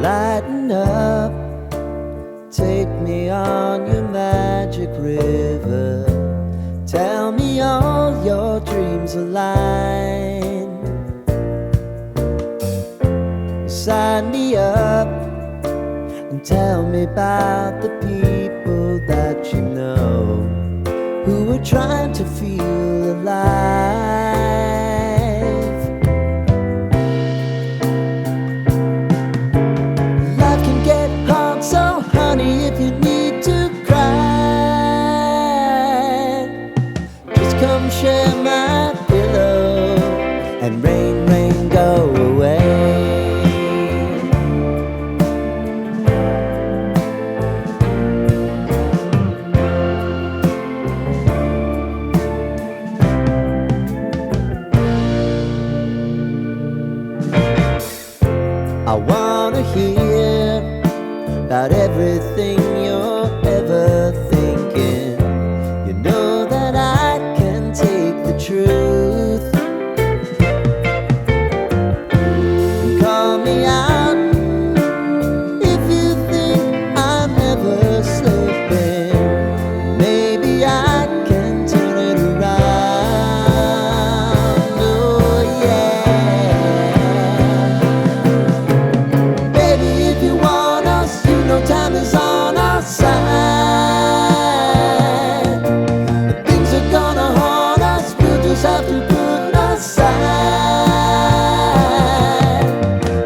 Lighten up, take me on your magic river. Tell me all your dreams align. Sign me up and tell me about the people that you know who are trying to feel alive. Life can get hard, so honey, if you need to cry, just come share my pillow and rain, rain, go away. I wanna hear about everything you're ever thinking. You know that I can take the truth. Call me out if you think I'm ever slipping. Maybe I can turn it around. Oh yeah. Baby, if you want us, you know time is on our side. If things are gonna haunt us, we'll just have to put aside.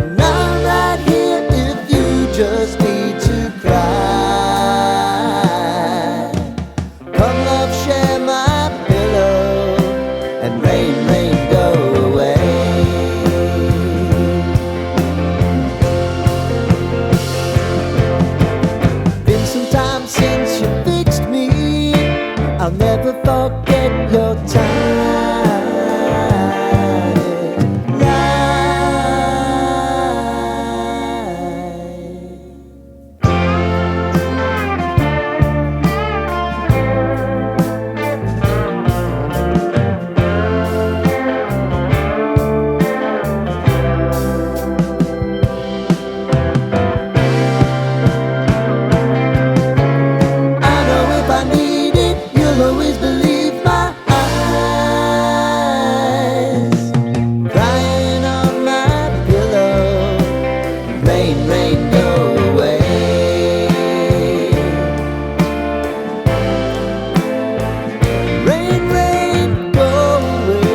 And I'm right here if you just need to cry. Come love, share my pillow and rain, rain, go away. Been some time since you fixed me. I'll never forget your time. I know if I need it, you'll always believe my eyes. Crying on my pillow, rain, rain, go away. Rain, rain, go away.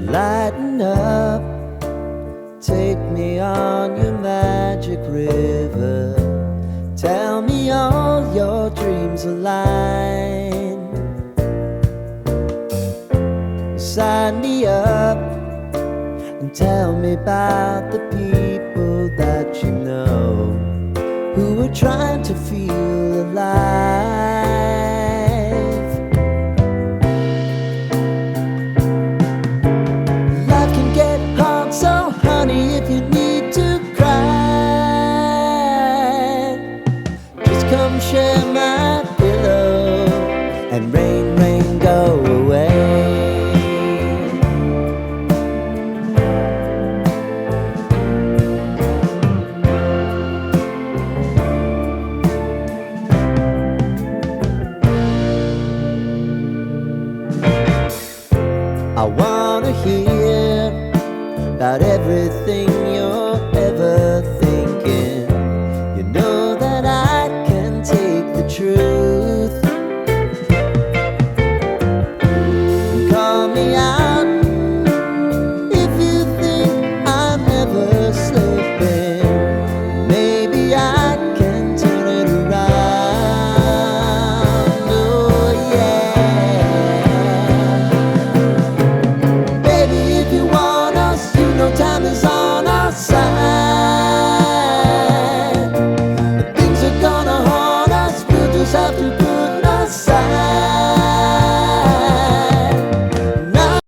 Lighten up, take me on your magic river. Tell me all your dreams align. Sign me up and tell me about the people that you know who are trying to feel alive. Life can get hard, so honey, if you need to cry, just come share my pillow and rain, rain, go away. yourself to